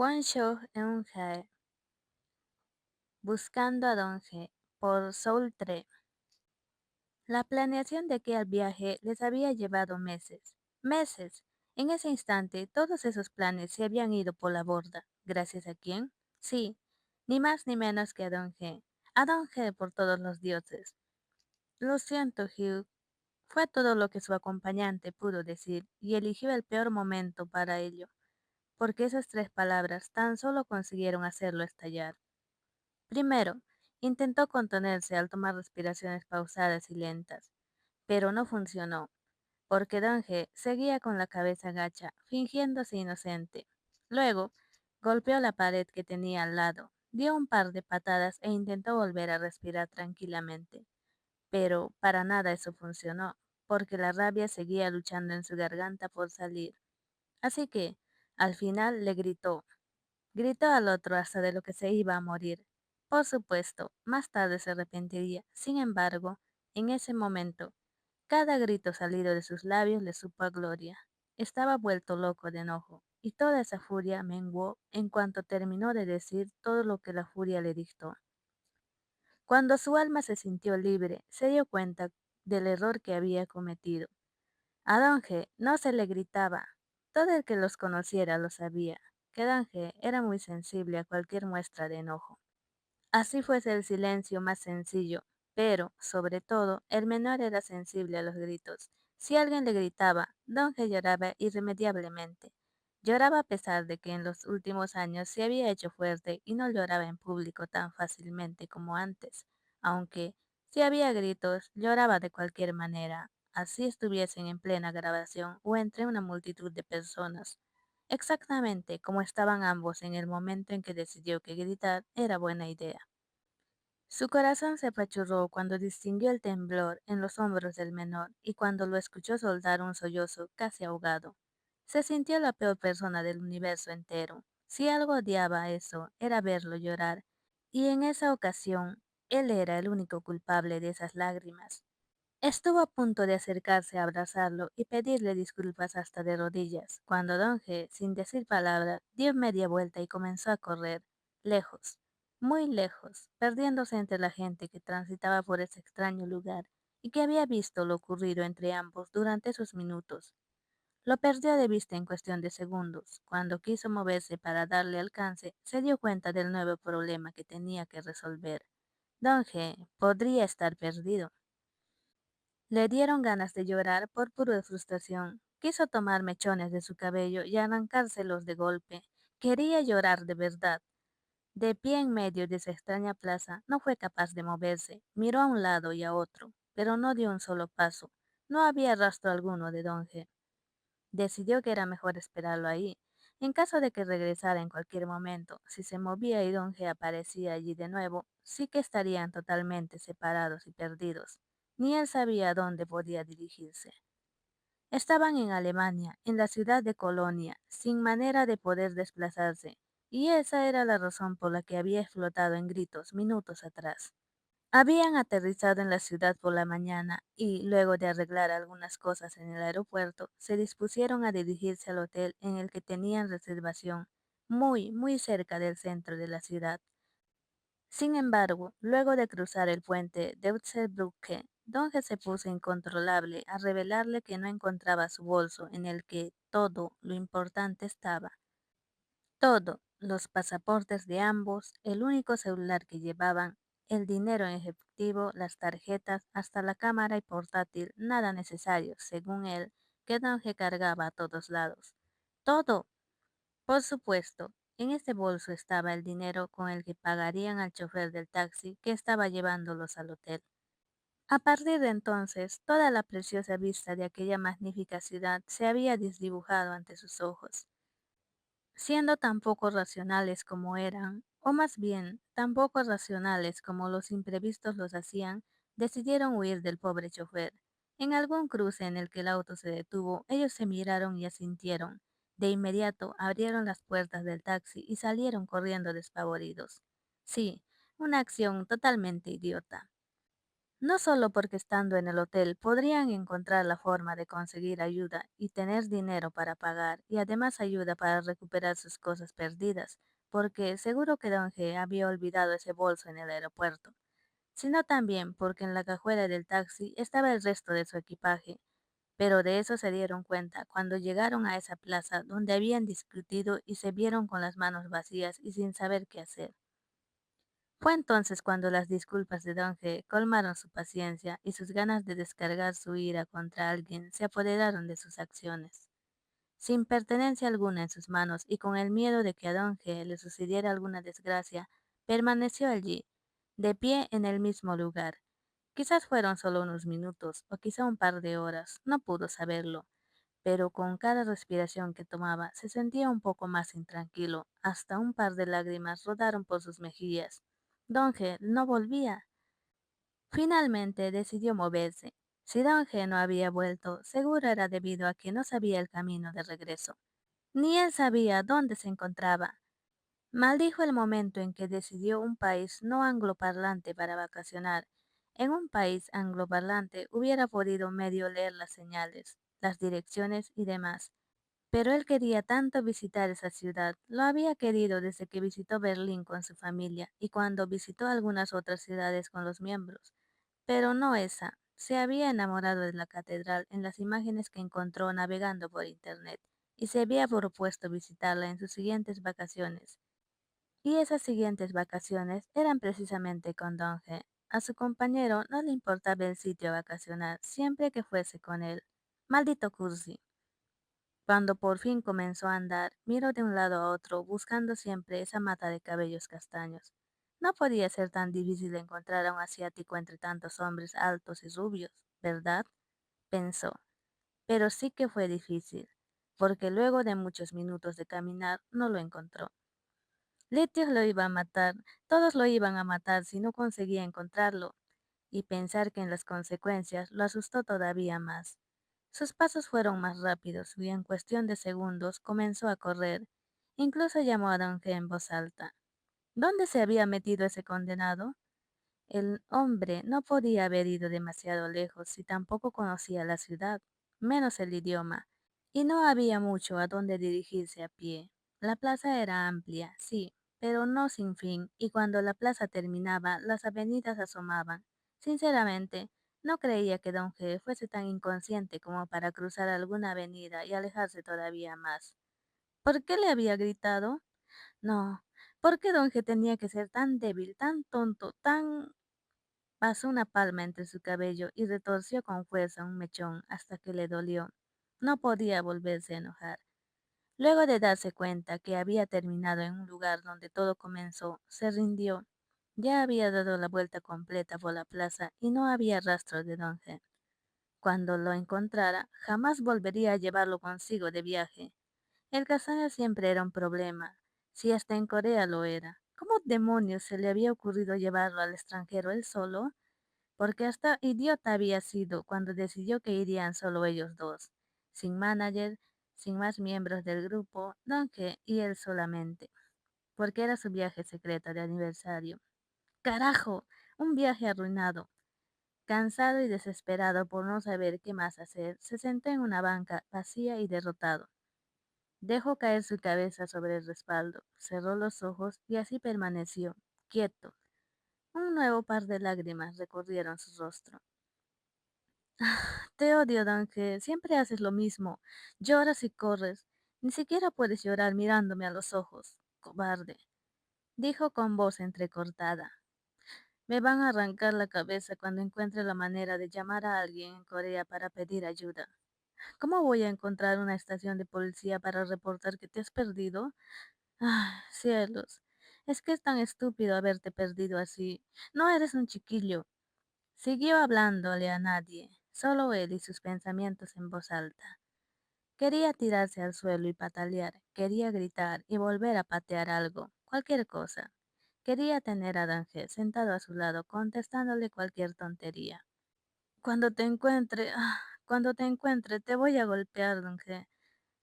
One Shot Eun-hye, Buscando a Don He, por Soul 3. La planeación de aquel viaje les había llevado meses. Meses. En ese instante, todos esos planes se habían ido por la borda. ¿Gracias a quién? Sí, ni más ni menos que a Don He. A Don He por todos los dioses. Lo siento, Hugh. Fue todo lo que su acompañante pudo decir, y eligió el peor momento para ello, porque esas tres palabras tan solo consiguieron hacerlo estallar. Primero, intentó contenerse al tomar respiraciones pausadas y lentas, pero no funcionó, porque Donge seguía con la cabeza gacha, fingiéndose inocente. Luego, golpeó la pared que tenía al lado, dio un par de patadas e intentó volver a respirar tranquilamente. Pero para nada eso funcionó, porque la rabia seguía luchando en su garganta por salir. Así que, al final le gritó. Gritó al otro hasta de lo que se iba a morir. Por supuesto, más tarde se arrepentiría. Sin embargo, en ese momento, cada grito salido de sus labios le supo a gloria. Estaba vuelto loco de enojo, y toda esa furia menguó en cuanto terminó de decir todo lo que la furia le dictó. Cuando su alma se sintió libre, se dio cuenta del error que había cometido. A Donge no se le gritaba. Todo el que los conociera lo sabía, que Donge era muy sensible a cualquier muestra de enojo. Así fuese el silencio más sencillo, pero, sobre todo, el menor era sensible a los gritos. Si alguien le gritaba, Donge lloraba irremediablemente. Lloraba a pesar de que en los últimos años se había hecho fuerte y no lloraba en público tan fácilmente como antes, aunque, si había gritos, lloraba de cualquier manera, así estuviesen en plena grabación o entre una multitud de personas. Exactamente como estaban ambos en el momento en que decidió que gritar era buena idea. Su corazón se apachurró cuando distinguió el temblor en los hombros del menor y cuando lo escuchó soltar un sollozo casi ahogado. Se sintió la peor persona del universo entero. Si algo odiaba eso, era verlo llorar, y en esa ocasión, él era el único culpable de esas lágrimas. Estuvo a punto de acercarse a abrazarlo y pedirle disculpas hasta de rodillas, cuando Don G, sin decir palabra, dio media vuelta y comenzó a correr, lejos, muy lejos, perdiéndose entre la gente que transitaba por ese extraño lugar y que había visto lo ocurrido entre ambos durante esos minutos. Lo perdió de vista en cuestión de segundos. Cuando quiso moverse para darle alcance, se dio cuenta del nuevo problema que tenía que resolver. Don G podría estar perdido. Le dieron ganas de llorar por pura frustración. Quiso tomar mechones de su cabello y arrancárselos de golpe. Quería llorar de verdad. De pie en medio de esa extraña plaza, no fue capaz de moverse. Miró a un lado y a otro, pero no dio un solo paso. No había rastro alguno de Donge. Decidió que era mejor esperarlo ahí. En caso de que regresara en cualquier momento, si se movía y Donge aparecía allí de nuevo, sí que estarían totalmente separados y perdidos. Ni él sabía a dónde podía dirigirse. Estaban en Alemania, en la ciudad de Colonia, sin manera de poder desplazarse, y esa era la razón por la que había explotado en gritos minutos atrás. Habían aterrizado en la ciudad por la mañana y, luego de arreglar algunas cosas en el aeropuerto, se dispusieron a dirigirse al hotel en el que tenían reservación, muy, muy cerca del centro de la ciudad. Sin embargo, luego de cruzar el puente de Utzelbrücke, Donge se puso incontrolable a revelarle que no encontraba su bolso en el que todo lo importante estaba. Todo, los pasaportes de ambos, el único celular que llevaban, el dinero en efectivo, las tarjetas, hasta la cámara y portátil, nada necesario, según él, que Donge cargaba a todos lados. Todo. Por supuesto, en ese bolso estaba el dinero con el que pagarían al chofer del taxi que estaba llevándolos al hotel. A partir de entonces, toda la preciosa vista de aquella magnífica ciudad se había desdibujado ante sus ojos. Siendo tan poco racionales como eran, o más bien tan poco racionales como los imprevistos los hacían, decidieron huir del pobre chofer. En algún cruce en el que el auto se detuvo, ellos se miraron y asintieron. De inmediato abrieron las puertas del taxi y salieron corriendo despavoridos. Sí, una acción totalmente idiota. No solo porque estando en el hotel podrían encontrar la forma de conseguir ayuda y tener dinero para pagar y además ayuda para recuperar sus cosas perdidas, porque seguro que Don G había olvidado ese bolso en el aeropuerto, sino también porque en la cajuela del taxi estaba el resto de su equipaje, pero de eso se dieron cuenta cuando llegaron a esa plaza donde habían discutido y se vieron con las manos vacías y sin saber qué hacer. Fue entonces cuando las disculpas de Don G colmaron su paciencia y sus ganas de descargar su ira contra alguien se apoderaron de sus acciones. Sin pertenencia alguna en sus manos y con el miedo de que a Don G le sucediera alguna desgracia, permaneció allí, de pie en el mismo lugar. Quizás fueron solo unos minutos o quizá un par de horas, no pudo saberlo, pero con cada respiración que tomaba se sentía un poco más intranquilo, hasta un par de lágrimas rodaron por sus mejillas. Donge no volvía. Finalmente decidió moverse. Si Donge no había vuelto, seguro era debido a que no sabía el camino de regreso. Ni él sabía dónde se encontraba. Maldijo el momento en que decidió un país no angloparlante para vacacionar. En un país angloparlante hubiera podido medio leer las señales, las direcciones y demás. Pero él quería tanto visitar esa ciudad, lo había querido desde que visitó Berlín con su familia y cuando visitó algunas otras ciudades con los miembros, pero no esa. Se había enamorado de la catedral en las imágenes que encontró navegando por internet y se había propuesto visitarla en sus siguientes vacaciones. Y esas siguientes vacaciones eran precisamente con Don G. A su compañero no le importaba el sitio a vacacionar siempre que fuese con él. Maldito Cursi. Cuando por fin comenzó a andar, miró de un lado a otro, buscando siempre esa mata de cabellos castaños. No podía ser tan difícil encontrar a un asiático entre tantos hombres altos y rubios, ¿verdad? Pensó. Pero sí que fue difícil, porque luego de muchos minutos de caminar no lo encontró. Litios lo iba a matar, todos lo iban a matar si no conseguía encontrarlo, y pensar que en las consecuencias lo asustó todavía más. Sus pasos fueron más rápidos y en cuestión de segundos comenzó a correr. Incluso llamó a Don G en voz alta. ¿Dónde se había metido ese condenado? El hombre no podía haber ido demasiado lejos si tampoco conocía la ciudad, menos el idioma, y no había mucho a dónde dirigirse a pie. La plaza era amplia, sí, pero no sin fin, y cuando la plaza terminaba, las avenidas asomaban. Sinceramente, no creía que Don G fuese tan inconsciente como para cruzar alguna avenida y alejarse todavía más. ¿Por qué le había gritado? No, ¿por qué Don G tenía que ser tan débil, tan tonto, tan... Pasó una palma entre su cabello y retorció con fuerza un mechón hasta que le dolió. No podía volverse a enojar. Luego de darse cuenta que había terminado en un lugar donde todo comenzó, se rindió. Ya había dado la vuelta completa por la plaza y no había rastro de Don G. Cuando lo encontrara, jamás volvería a llevarlo consigo de viaje. El cazaña siempre era un problema, si hasta en Corea lo era. ¿Cómo demonios se le había ocurrido llevarlo al extranjero él solo? Porque hasta idiota había sido cuando decidió que irían solo ellos dos, sin manager, sin más miembros del grupo, Donkey y él solamente, porque era su viaje secreto de aniversario. ¡Carajo! Un viaje arruinado. Cansado y desesperado por no saber qué más hacer, se sentó en una banca vacía y derrotado. Dejó caer su cabeza sobre el respaldo, cerró los ojos y así permaneció, quieto. Un nuevo par de lágrimas recorrieron su rostro. Te odio, Dange. Siempre haces lo mismo. Lloras y corres. Ni siquiera puedes llorar mirándome a los ojos. Cobarde, dijo con voz entrecortada. Me van a arrancar la cabeza cuando encuentre la manera de llamar a alguien en Corea para pedir ayuda. ¿Cómo voy a encontrar una estación de policía para reportar que te has perdido? Ah, cielos. Es que es tan estúpido haberte perdido así. No eres un chiquillo. Siguió hablándole a nadie, solo él y sus pensamientos en voz alta. Quería tirarse al suelo y patalear, quería gritar y volver a patear algo, cualquier cosa. Quería tener a Danje sentado a su lado contestándole cualquier tontería. Cuando te encuentre, te voy a golpear, Danje.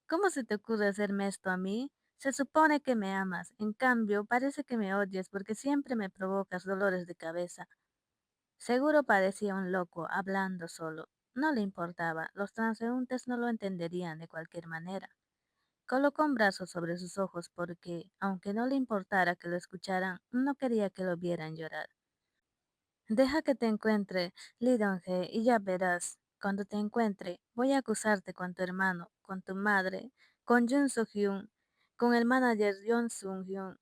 ¿Cómo se te ocurre hacerme esto a mí? Se supone que me amas, en cambio, parece que me odias porque siempre me provocas dolores de cabeza. Seguro parecía un loco hablando solo. No le importaba, los transeúntes no lo entenderían de cualquier manera. Colocó un brazo sobre sus ojos porque, aunque no le importara que lo escucharan, no quería que lo vieran llorar. Deja que te encuentre, Lee Dong-hye, y ya verás. Cuando te encuentre, voy a acusarte con tu hermano, con tu madre, con Jun Soo-hyun, con el manager Yeon Sung-hyun,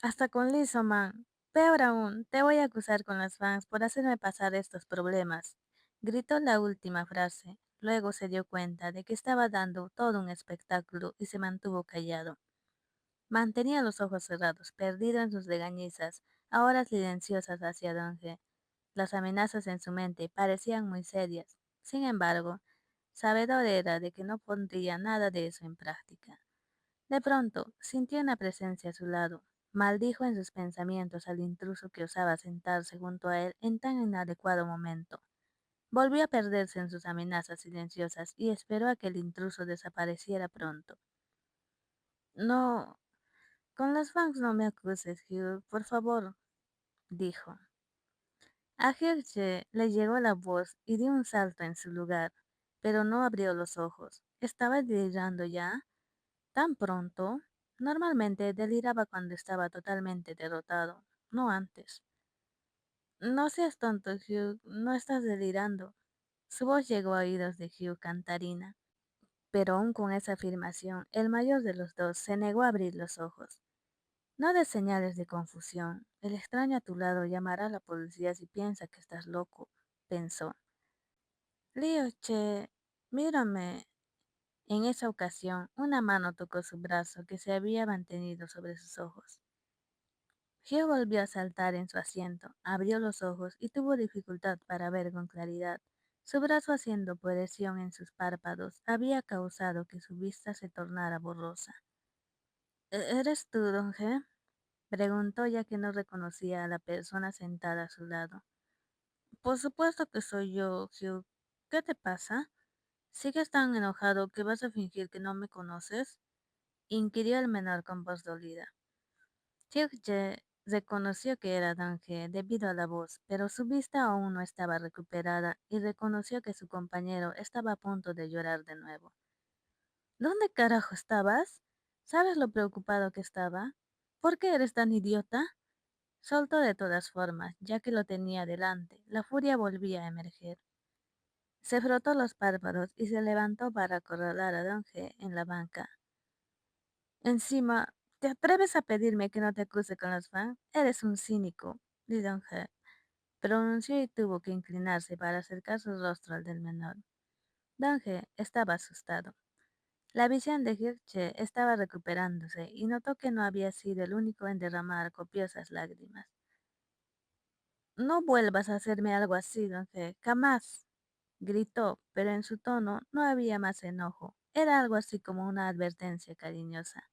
hasta con Lee So-man. Peor aún, te voy a acusar con las fans por hacerme pasar estos problemas. Gritó la última frase. Luego se dio cuenta de que estaba dando todo un espectáculo y se mantuvo callado. Mantenía los ojos cerrados, perdido en sus regañizas, ahora silenciosas hacia Donge. Las amenazas en su mente parecían muy serias. Sin embargo, sabedor era de que no pondría nada de eso en práctica. De pronto, sintió una presencia a su lado. Maldijo en sus pensamientos al intruso que osaba sentarse junto a él en tan inadecuado momento. Volvió a perderse en sus amenazas silenciosas y esperó a que el intruso desapareciera pronto. No, con los fans no me acuses, Hugh, por favor, dijo. A Hirsch le llegó la voz y dio un salto en su lugar, pero no abrió los ojos. ¿Estaba delirando ya? ¿Tan pronto? Normalmente deliraba cuando estaba totalmente derrotado, no antes. No seas tonto, Hugh, no estás delirando. Su voz llegó a oídos de Hugh Cantarina, pero aún con esa afirmación, el mayor de los dos se negó a abrir los ojos. No des señales de confusión. El extraño a tu lado llamará a la policía si piensa que estás loco, pensó. Lío, che, mírame. En esa ocasión, una mano tocó su brazo que se había mantenido sobre sus ojos. Gio volvió a saltar en su asiento, abrió los ojos y tuvo dificultad para ver con claridad. Su brazo haciendo presión en sus párpados había causado que su vista se tornara borrosa. ¿Eres tú, don G? Preguntó ya que no reconocía a la persona sentada a su lado. Por supuesto que soy yo, Hugh. ¿Qué te pasa? ¿Sigues tan enojado que vas a fingir que no me conoces? Inquirió el menor con voz dolida. Hugh reconoció que era Dange debido a la voz, pero su vista aún no estaba recuperada y reconoció que su compañero estaba a punto de llorar de nuevo. ¿Dónde carajo estabas? ¿Sabes lo preocupado que estaba? ¿Por qué eres tan idiota? Soltó de todas formas, ya que lo tenía delante. La furia volvía a emerger. Se frotó los párpados y se levantó para acorralar a Don G en la banca. Encima, ¿te atreves a pedirme que no te acuse con los fans? Eres un cínico, Lee Don G pronunció y tuvo que inclinarse para acercar su rostro al del menor. Don G estaba asustado. La visión de Hirche estaba recuperándose y notó que no había sido el único en derramar copiosas lágrimas. No vuelvas a hacerme algo así, Don G, jamás, gritó, pero en su tono no había más enojo. Era algo así como una advertencia cariñosa.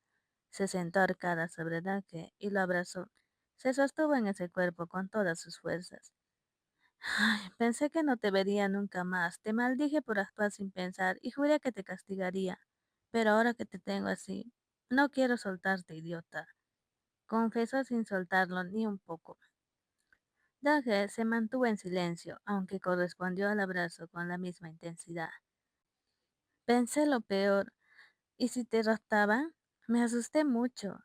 Se sentó arcada sobre Dake y lo abrazó. Se sostuvo en ese cuerpo con todas sus fuerzas. Ay, pensé que no te vería nunca más. Te maldije por actuar sin pensar y juré que te castigaría. Pero ahora que te tengo así, no quiero soltarte, idiota. Confesó sin soltarlo ni un poco. Dage se mantuvo en silencio, aunque correspondió al abrazo con la misma intensidad. Pensé lo peor. ¿Y si te raptaban? Me asusté mucho.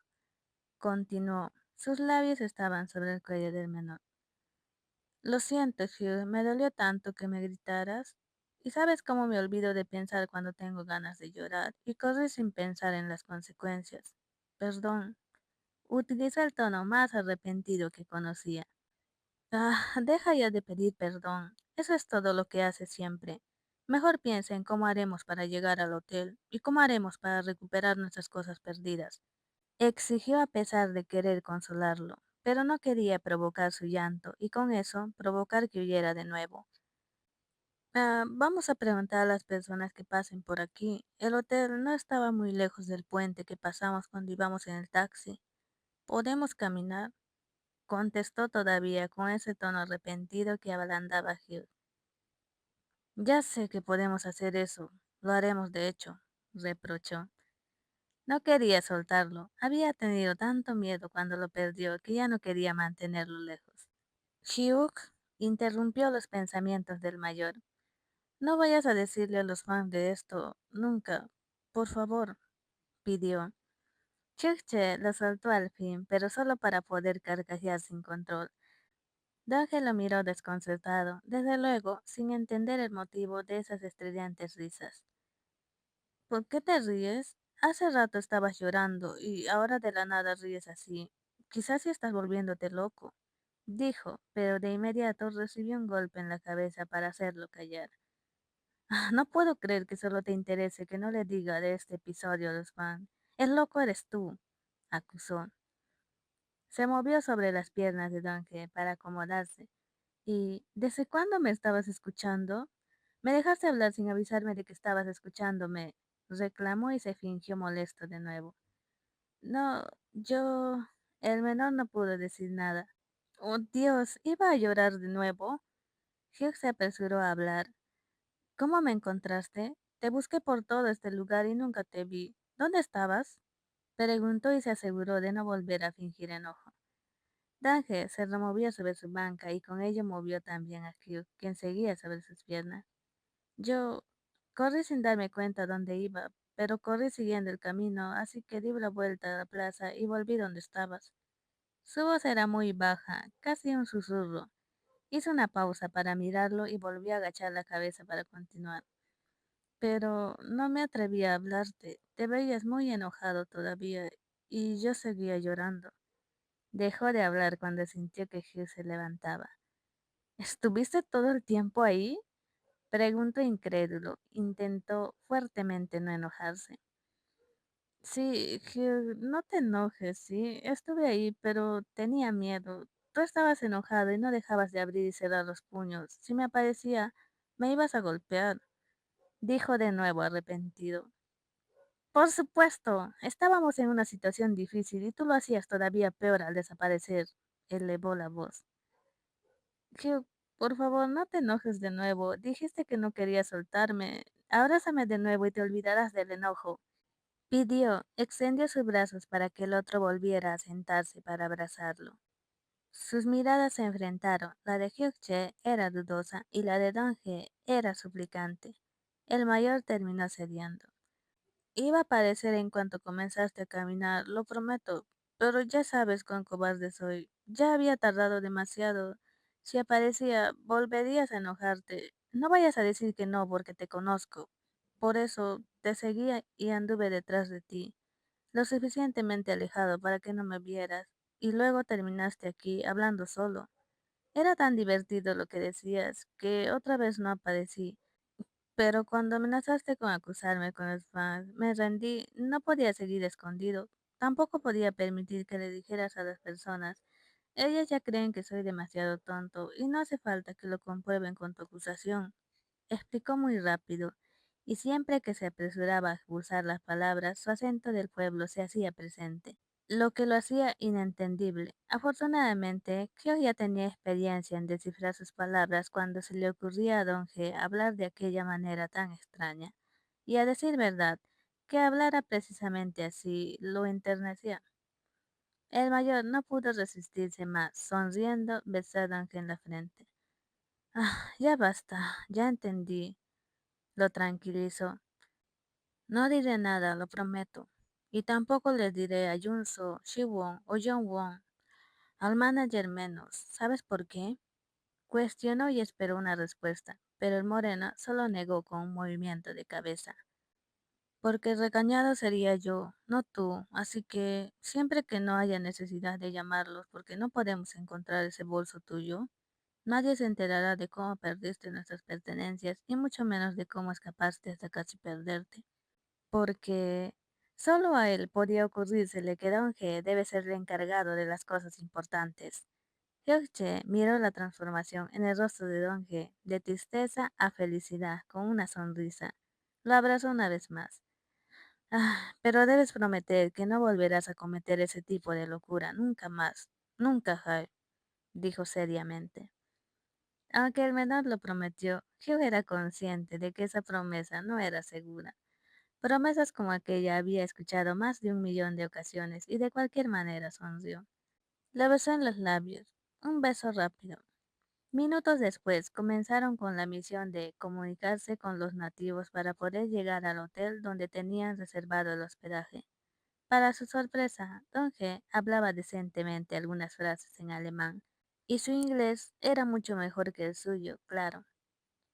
Continuó. Sus labios estaban sobre el cuello del menor. Lo siento, Hugh, me dolió tanto que me gritaras. Y sabes cómo me olvido de pensar cuando tengo ganas de llorar y correr sin pensar en las consecuencias. Perdón. Utilizó el tono más arrepentido que conocía. Ah, deja ya de pedir perdón. Eso es todo lo que hace siempre. Mejor piensa en cómo haremos para llegar al hotel y cómo haremos para recuperar nuestras cosas perdidas. Exigió a pesar de querer consolarlo, pero no quería provocar su llanto y con eso provocar que huyera de nuevo. Vamos a preguntar a las personas que pasen por aquí. El hotel no estaba muy lejos del puente que pasamos cuando íbamos en el taxi. ¿Podemos caminar? Contestó todavía con ese tono arrepentido que ablandaba a Hugh. Ya sé que podemos hacer eso. Lo haremos de hecho, reprochó. No quería soltarlo. Había tenido tanto miedo cuando lo perdió que ya no quería mantenerlo lejos. Hugh, interrumpió los pensamientos del mayor. No vayas a decirle a los fans de esto, nunca. Por favor, pidió. Chukche lo soltó al fin, pero solo para poder carcajear sin control. Dunge lo miró desconcertado, desde luego, sin entender el motivo de esas estridentes risas. ¿Por qué te ríes? Hace rato estabas llorando y ahora de la nada ríes así. Quizás si estás volviéndote loco, dijo, pero de inmediato recibió un golpe en la cabeza para hacerlo callar. No puedo creer que solo te interese que no le diga de este episodio a los fans. El loco eres tú, acusó. Se movió sobre las piernas de Dunge para acomodarse. ¿Y desde cuándo me estabas escuchando? Me dejaste hablar sin avisarme de que estabas escuchándome, reclamó y se fingió molesto de nuevo. No, yo... El menor no pudo decir nada. Oh, Dios, iba a llorar de nuevo. Hugh se apresuró a hablar. ¿Cómo me encontraste? Te busqué por todo este lugar y nunca te vi. ¿Dónde estabas? Preguntó y se aseguró de no volver a fingir enojo. Dange se removió sobre su banca y con ello movió también a Hugh, quien seguía sobre sus piernas. Yo corrí sin darme cuenta dónde iba, pero corrí siguiendo el camino, así que di la vuelta a la plaza y volví donde estabas. Su voz era muy baja, casi un susurro. Hizo una pausa para mirarlo y volvió a agachar la cabeza para continuar. Pero no me atreví a hablarte. Te veías muy enojado todavía y yo seguía llorando. Dejó de hablar cuando sintió que Hugh se levantaba. ¿Estuviste todo el tiempo ahí? Preguntó incrédulo. Intentó fuertemente no enojarse. Sí, Hugh, no te enojes, sí. Estuve ahí, pero tenía miedo. Tú estabas enojado y no dejabas de abrir y cerrar los puños. Si me aparecía, me ibas a golpear, dijo de nuevo arrepentido. Por supuesto, estábamos en una situación difícil y tú lo hacías todavía peor al desaparecer, elevó la voz. Hugh, por favor, no te enojes de nuevo. Dijiste que no querías soltarme. Abrázame de nuevo y te olvidarás del enojo. Pidió, extendió sus brazos para que el otro volviera a sentarse para abrazarlo. Sus miradas se enfrentaron. La de Hyuk-che era dudosa y la de Dong-hye era suplicante. El mayor terminó cediendo. Iba a aparecer en cuanto comenzaste a caminar, lo prometo, pero ya sabes cuán cobarde soy. Ya había tardado demasiado. Si aparecía, volverías a enojarte. No vayas a decir que no porque te conozco. Por eso te seguía y anduve detrás de ti, lo suficientemente alejado para que no me vieras, y luego terminaste aquí hablando solo. Era tan divertido lo que decías que otra vez no aparecí. Pero cuando amenazaste con acusarme con los fans, me rendí, no podía seguir escondido. Tampoco podía permitir que le dijeras a las personas. Ellas ya creen que soy demasiado tonto y no hace falta que lo comprueben con tu acusación. Explicó muy rápido, y siempre que se apresuraba a usar las palabras, su acento del pueblo se hacía presente, lo que lo hacía inentendible. Afortunadamente, Kyo ya tenía experiencia en descifrar sus palabras cuando se le ocurría a Don G hablar de aquella manera tan extraña. Y a decir verdad, que hablara precisamente así lo enternecía. El mayor no pudo resistirse más, sonriendo, besó a Don G en la frente. Ya basta, ya entendí, lo tranquilizó. No diré nada, lo prometo. Y tampoco le diré a Junso, Shiwon o Jongwon. Al manager menos. ¿Sabes por qué? Cuestionó y esperó una respuesta, pero el moreno solo negó con un movimiento de cabeza. Porque el regañado sería yo, no tú, así que siempre que no haya necesidad de llamarlos porque no podemos encontrar ese bolso tuyo, nadie se enterará de cómo perdiste nuestras pertenencias y mucho menos de cómo escapaste hasta casi perderte. Porque solo a él podía ocurrírsele que Don G debe ser el encargado de las cosas importantes. Hyuk-che miró la transformación en el rostro de Don G, de tristeza a felicidad, con una sonrisa. Lo abrazó una vez más. Pero debes prometer que no volverás a cometer ese tipo de locura, nunca más. Nunca, Hyuk, dijo seriamente. Aunque el menor lo prometió, Hyuk era consciente de que esa promesa no era segura. Promesas como aquella había escuchado más de 1 millón de ocasiones y de cualquier manera sonrió. Le besó en los labios, un beso rápido. Minutos después, comenzaron con la misión de comunicarse con los nativos para poder llegar al hotel donde tenían reservado el hospedaje. Para su sorpresa, Don G hablaba decentemente algunas frases en alemán, y su inglés era mucho mejor que el suyo, claro.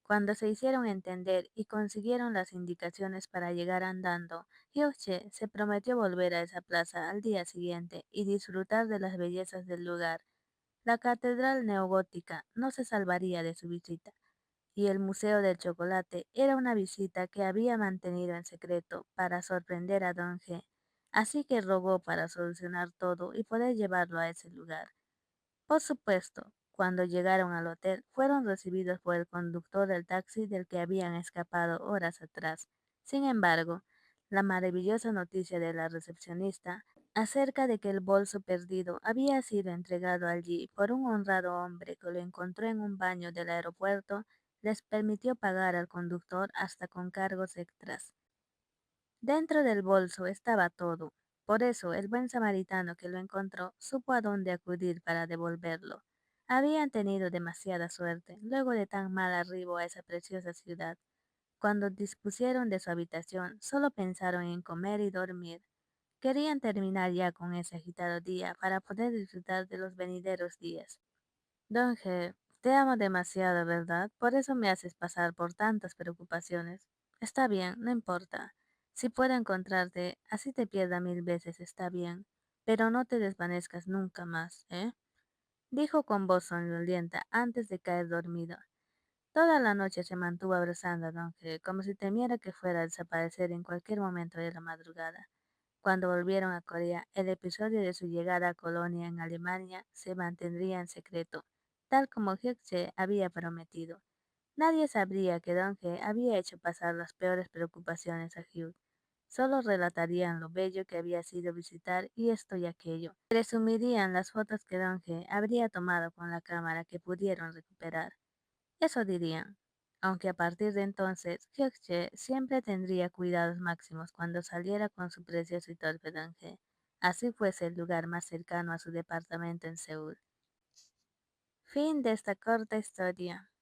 Cuando se hicieron entender y consiguieron las indicaciones para llegar andando, Hyuk-che se prometió volver a esa plaza al día siguiente y disfrutar de las bellezas del lugar. La catedral neogótica no se salvaría de su visita, y el Museo del Chocolate era una visita que había mantenido en secreto para sorprender a Don G, así que rogó para solucionar todo y poder llevarlo a ese lugar. Por supuesto, cuando llegaron al hotel, fueron recibidos por el conductor del taxi del que habían escapado horas atrás. Sin embargo, la maravillosa noticia de la recepcionista acerca de que el bolso perdido había sido entregado allí por un honrado hombre que lo encontró en un baño del aeropuerto les permitió pagar al conductor hasta con cargos extras. Dentro del bolso estaba todo. Por eso el buen samaritano que lo encontró supo a dónde acudir para devolverlo. Habían tenido demasiada suerte luego de tan mal arribo a esa preciosa ciudad. Cuando dispusieron de su habitación, solo pensaron en comer y dormir. Querían terminar ya con ese agitado día para poder disfrutar de los venideros días. Don G, te amo demasiado, ¿verdad? Por eso me haces pasar por tantas preocupaciones. Está bien, no importa. Si puedo encontrarte, así te pierda 1000 veces, está bien. Pero no te desvanezcas nunca más, ¿eh? Dijo con voz sonolienta antes de caer dormido. Toda la noche se mantuvo abrazando a Don G, como si temiera que fuera a desaparecer en cualquier momento de la madrugada. Cuando volvieron a Corea, el episodio de su llegada a Colonia en Alemania se mantendría en secreto, tal como Hyuk-che había prometido. Nadie sabría que Dong-hae había hecho pasar las peores preocupaciones a Hyuk. Solo relatarían lo bello que había sido visitar y esto y aquello. Presumirían las fotos que Dong-hae habría tomado con la cámara que pudieron recuperar. Eso dirían, aunque a partir de entonces Hyuk-che siempre tendría cuidados máximos cuando saliera con su precioso y torpe Dong-hae, así fuese el lugar más cercano a su departamento en Seúl. Fin de esta corta historia.